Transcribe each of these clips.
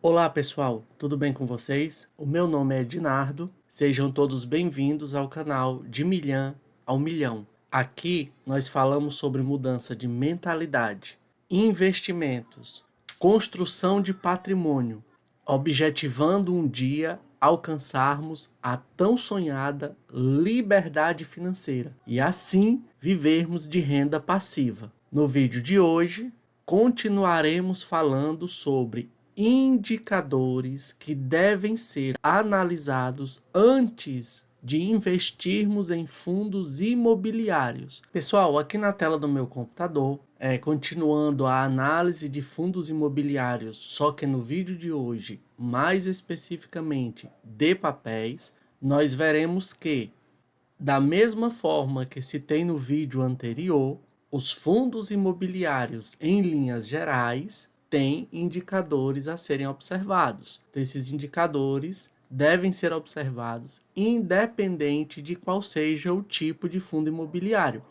Olá pessoal, tudo bem com vocês? O meu nome é Ednardo, sejam todos bem-vindos ao canal De Milhão ao Milhão. Aqui nós falamos sobre mudança de mentalidade, investimentos, construção de patrimônio, objetivando um dia alcançarmos a tão sonhada liberdade financeira e assim vivermos de renda passiva. No vídeo de hoje, continuaremos falando sobre indicadores que devem ser analisados antes de investirmos em fundos imobiliários. Pessoal, aqui na tela do meu computador, continuando a análise de fundos imobiliários, só que no vídeo de hoje, mais especificamente de papéis, nós veremos que, da mesma forma que citei no vídeo anterior, os fundos imobiliários, em linhas gerais, têm indicadores a serem observados. Então, esses indicadores devem ser observados independente de qual seja o tipo de fundo imobiliário.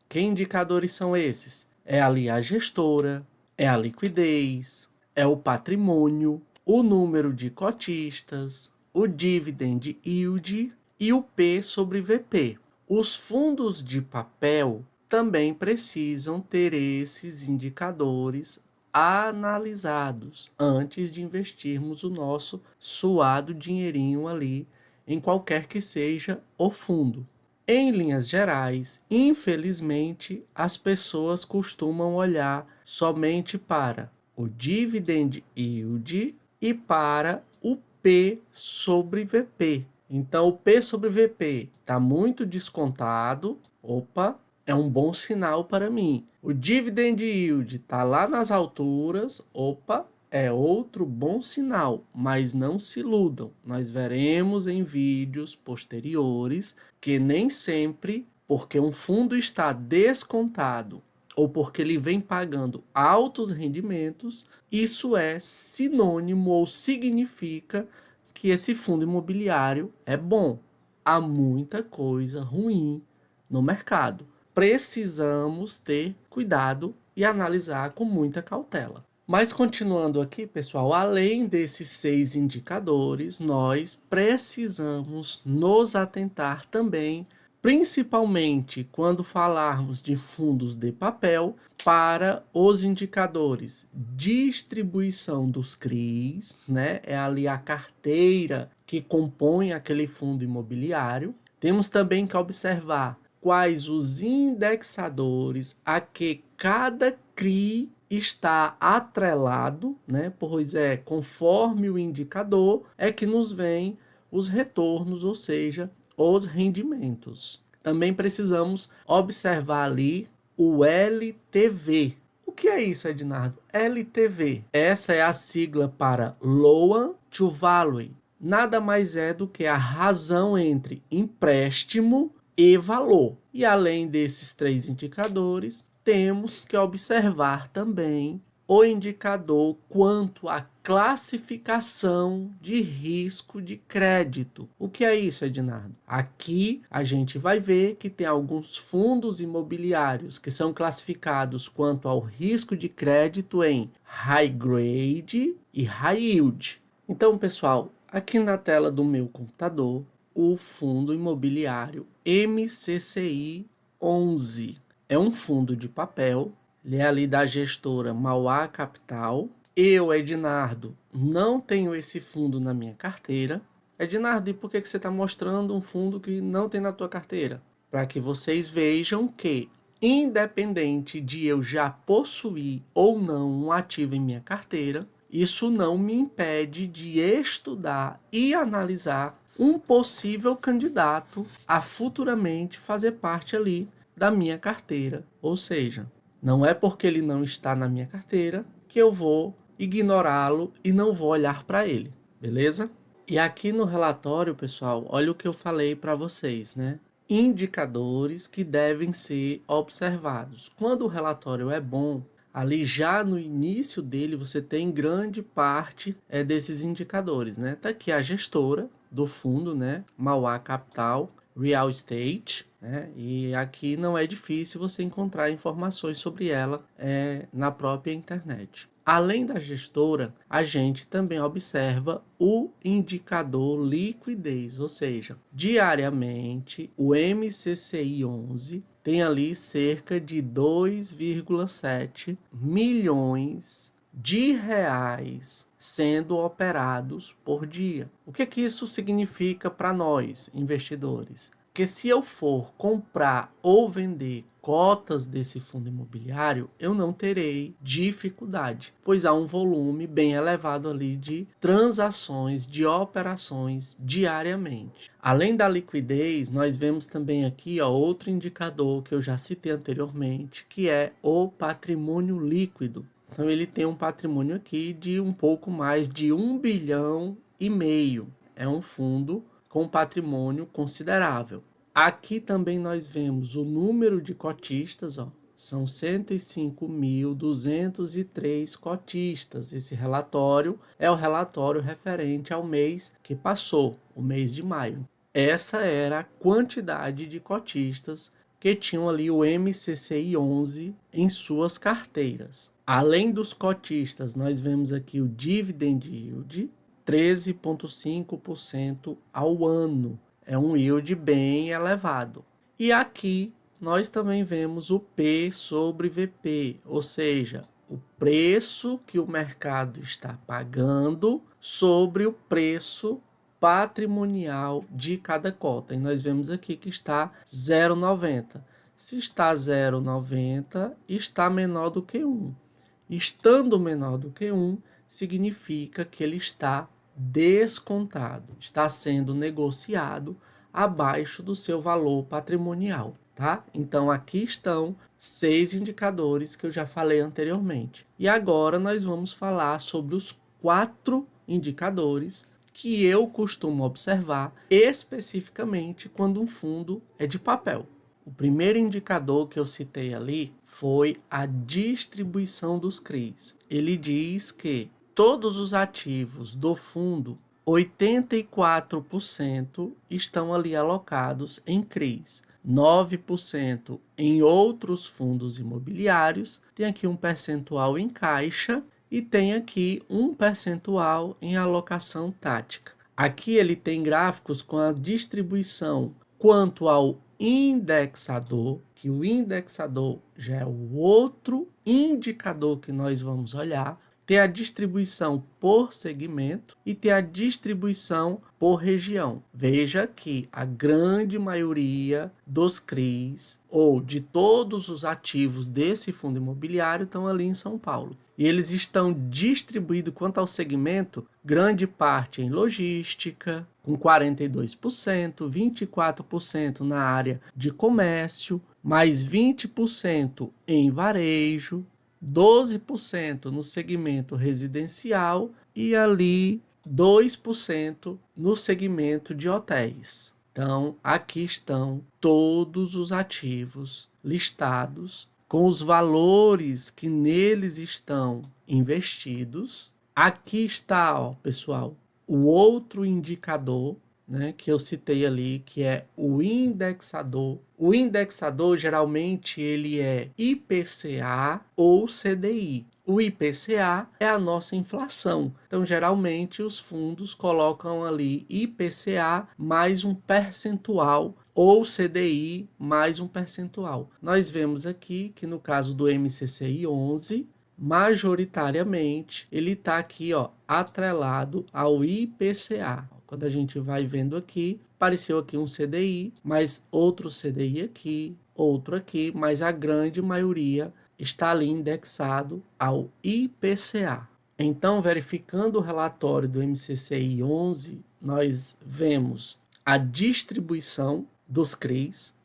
Que indicadores são esses? É ali a gestora, é a liquidez, é o patrimônio, o número de cotistas, o dividend yield e o P sobre VP. Os fundos de papel também precisam ter esses indicadores analisados antes de investirmos o nosso suado dinheirinho ali em qualquer que seja o fundo. Em linhas gerais, infelizmente, as pessoas costumam olhar somente para o dividend yield e para o P sobre VP. Então, o P sobre VP está muito descontado. Opa, é um bom sinal para mim. O dividend yield está lá nas alturas. Opa, é outro bom sinal, mas não se iludam. Nós veremos em vídeos posteriores que nem sempre, porque um fundo está descontado ou porque ele vem pagando altos rendimentos, isso é sinônimo ou significa que esse fundo imobiliário é bom. Há muita coisa ruim no mercado. Precisamos ter cuidado e analisar com muita cautela. Mas continuando aqui, pessoal, além desses 6 indicadores, nós precisamos nos atentar também, principalmente quando falarmos de fundos de papel, para os indicadores distribuição dos CRIs, né? É ali a carteira que compõe aquele fundo imobiliário. Temos também que observar quais os indexadores a que cada CRI está atrelado, né? Pois é, conforme o indicador é que nos vem os retornos, ou seja, os rendimentos. Também precisamos observar ali o LTV. O que é isso, Ednardo? LTV. Essa é a sigla para Loan to Value. Nada mais é do que a razão entre empréstimo e valor. E além desses 3 indicadores, temos que observar também o indicador quanto à classificação de risco de crédito. O que é isso, Ednardo? Aqui a gente vai ver que tem alguns fundos imobiliários que são classificados quanto ao risco de crédito em high grade e high yield. Então, pessoal, aqui na tela do meu computador, o fundo imobiliário MCCI 11 é um fundo de papel, ele é ali da gestora Mauá Capital. Eu, Ednardo, não tenho esse fundo na minha carteira. Ednardo, e por que você está mostrando um fundo que não tem na tua carteira? Para que vocês vejam que, independente de eu já possuir ou não um ativo em minha carteira, isso não me impede de estudar e analisar um possível candidato a futuramente fazer parte ali da minha carteira. Ou seja, não é porque ele não está na minha carteira que eu vou ignorá-lo e não vou olhar para ele, beleza? E aqui no relatório, pessoal, olha o que eu falei para vocês, né? Indicadores que devem ser observados. Quando o relatório é bom, ali já no início dele você tem grande parte desses indicadores, né? Tá aqui a gestora do fundo, né? Mauá Capital Real Estate, né? E aqui não é difícil você encontrar informações sobre ela na própria internet. Além da gestora, a gente também observa o indicador liquidez, ou seja, diariamente o MCCI 11 tem ali cerca de 2,7 milhões de reais sendo operados por dia. O que isso significa para nós, investidores? Que se eu for comprar ou vender cotas desse fundo imobiliário, eu não terei dificuldade, pois há um volume bem elevado ali de transações, de operações diariamente. Além da liquidez, nós vemos também aqui outro indicador que eu já citei anteriormente, que é o patrimônio líquido. Então ele tem um patrimônio aqui de um pouco mais de 1,5 bilhão. É um fundo com patrimônio considerável. Aqui também nós vemos o número de cotistas, são 105.203 cotistas. Esse relatório é o relatório referente ao mês que passou, o mês de maio. Essa era a quantidade de cotistas que tinham ali o MCCI 11 em suas carteiras. Além dos cotistas, nós vemos aqui o dividend yield, 13,5% ao ano. É um yield bem elevado. E aqui nós também vemos o P sobre VP, ou seja, o preço que o mercado está pagando sobre o preço patrimonial de cada cota. E nós vemos aqui que está 0,90. Se está 0,90, está menor do que 1. Estando menor do que 1, significa que ele está descontado, está sendo negociado abaixo do seu valor patrimonial, tá? Então aqui estão 6 indicadores que eu já falei anteriormente. E agora nós vamos falar sobre os 4 indicadores que eu costumo observar especificamente quando um fundo é de papel. O primeiro indicador que eu citei ali foi a distribuição dos CRIs. Ele diz que todos os ativos do fundo, 84% estão ali alocados em CRIs, 9% em outros fundos imobiliários, tem aqui um percentual em caixa e tem aqui um percentual em alocação tática. Aqui ele tem gráficos com a distribuição quanto ao indexador, que o indexador já é o outro indicador que nós vamos olhar, tem a distribuição por segmento e tem a distribuição por região. Veja que a grande maioria dos CRIs ou de todos os ativos desse fundo imobiliário estão ali em São Paulo. E eles estão distribuídos quanto ao segmento, grande parte em logística, com 42%, 24% na área de comércio, mais 20% em varejo, 12% no segmento residencial e ali 2% no segmento de hotéis. Então, aqui estão todos os ativos listados com os valores que neles estão investidos. Aqui está, pessoal, o outro indicador, que eu citei ali, que é o indexador. O indexador, geralmente, ele é IPCA ou CDI. O IPCA é a nossa inflação. Então, geralmente, os fundos colocam ali IPCA mais um percentual ou CDI mais um percentual. Nós vemos aqui que no caso do MCCI 11, majoritariamente, ele está aqui atrelado ao IPCA. Quando a gente vai vendo aqui, apareceu aqui um CDI, mais outro CDI aqui, outro aqui, mas a grande maioria está ali indexado ao IPCA. Então, verificando o relatório do MCCI 11, nós vemos a distribuição dos CRIs,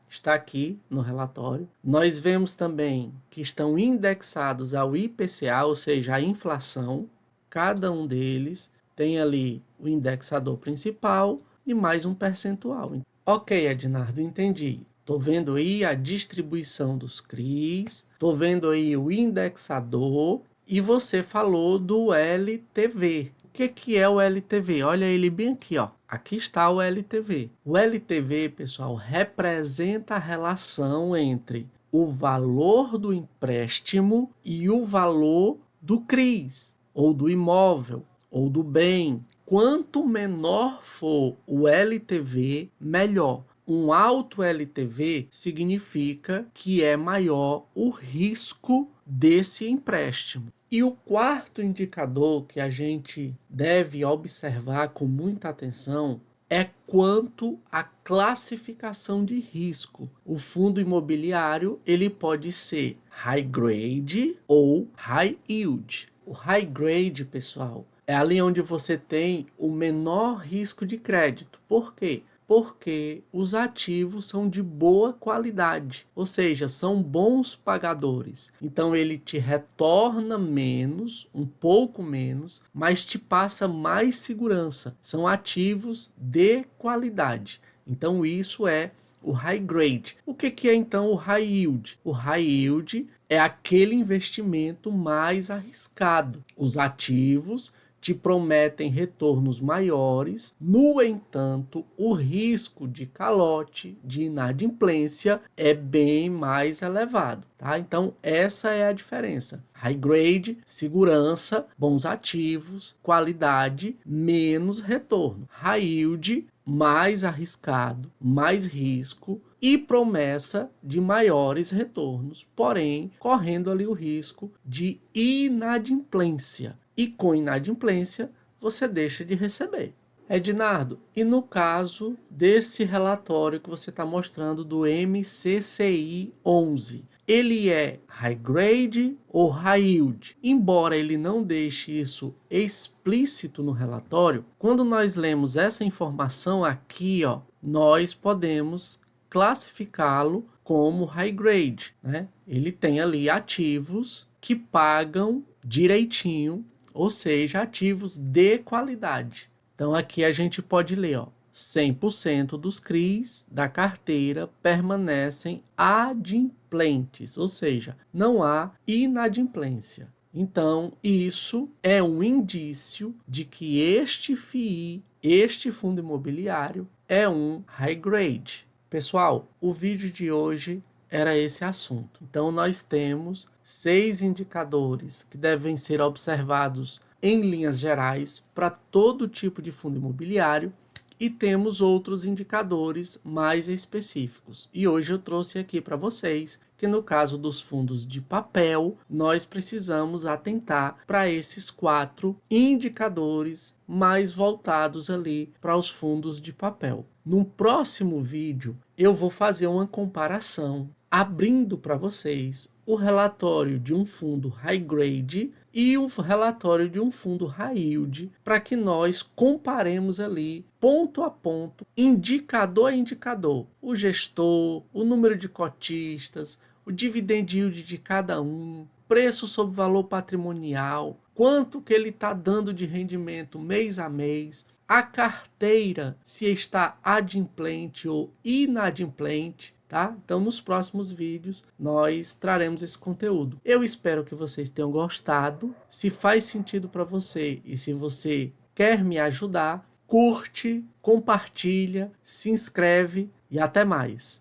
está aqui no relatório. Nós vemos também que estão indexados ao IPCA, ou seja, a inflação. Cada um deles tem ali o indexador principal e mais um percentual. Ok, Ednardo, entendi. Estou vendo aí a distribuição dos CRIs, estou vendo aí o indexador e você falou do LTV. O que é o LTV? Olha ele bem aqui, Aqui está o LTV. O LTV, pessoal, representa a relação entre o valor do empréstimo e o valor do CRIs, ou do imóvel, ou do bem. Quanto menor for o LTV, melhor. Um alto LTV significa que é maior o risco desse empréstimo. E o quarto indicador que a gente deve observar com muita atenção é quanto à classificação de risco. O fundo imobiliário ele pode ser high grade ou high yield. O high grade, pessoal, é ali onde você tem o menor risco de crédito. Por quê? Porque os ativos são de boa qualidade, ou seja, são bons pagadores. Então ele te retorna menos, um pouco menos, mas te passa mais segurança. São ativos de qualidade. Então isso é o high grade. O que é então o high yield? O high yield é aquele investimento mais arriscado. Os ativos te prometem retornos maiores, no entanto, o risco de calote, de inadimplência é bem mais elevado, tá? Então, essa é a diferença. High grade, segurança, bons ativos, qualidade, menos retorno. High yield, mais arriscado, mais risco e promessa de maiores retornos, porém, correndo ali o risco de inadimplência. E com inadimplência, você deixa de receber. Ednardo, e no caso desse relatório que você está mostrando do MCCI 11, ele é high grade ou high yield? Embora ele não deixe isso explícito no relatório, quando nós lemos essa informação aqui, nós podemos classificá-lo como high grade, né? Ele tem ali ativos que pagam direitinho, ou seja, ativos de qualidade. Então aqui a gente pode ler, 100% dos CRIs da carteira permanecem adimplentes, ou seja, não há inadimplência. Então, isso é um indício de que este FII, este fundo imobiliário, é um high grade. Pessoal, o vídeo de hoje era esse assunto. Então, nós temos 6 indicadores que devem ser observados em linhas gerais para todo tipo de fundo imobiliário e temos outros indicadores mais específicos. E hoje eu trouxe aqui para vocês que no caso dos fundos de papel, nós precisamos atentar para esses 4 indicadores mais voltados ali para os fundos de papel. No próximo vídeo, eu vou fazer uma comparação, abrindo para vocês o relatório de um fundo high grade e o relatório de um fundo high yield, para que nós comparemos ali, ponto a ponto, indicador a indicador, o gestor, o número de cotistas, o dividend yield de cada um, preço sobre valor patrimonial, quanto que ele está dando de rendimento mês a mês, a carteira, se está adimplente ou inadimplente, tá? Então, nos próximos vídeos, nós traremos esse conteúdo. Eu espero que vocês tenham gostado. Se faz sentido para você e se você quer me ajudar, curte, compartilha, se inscreve e até mais.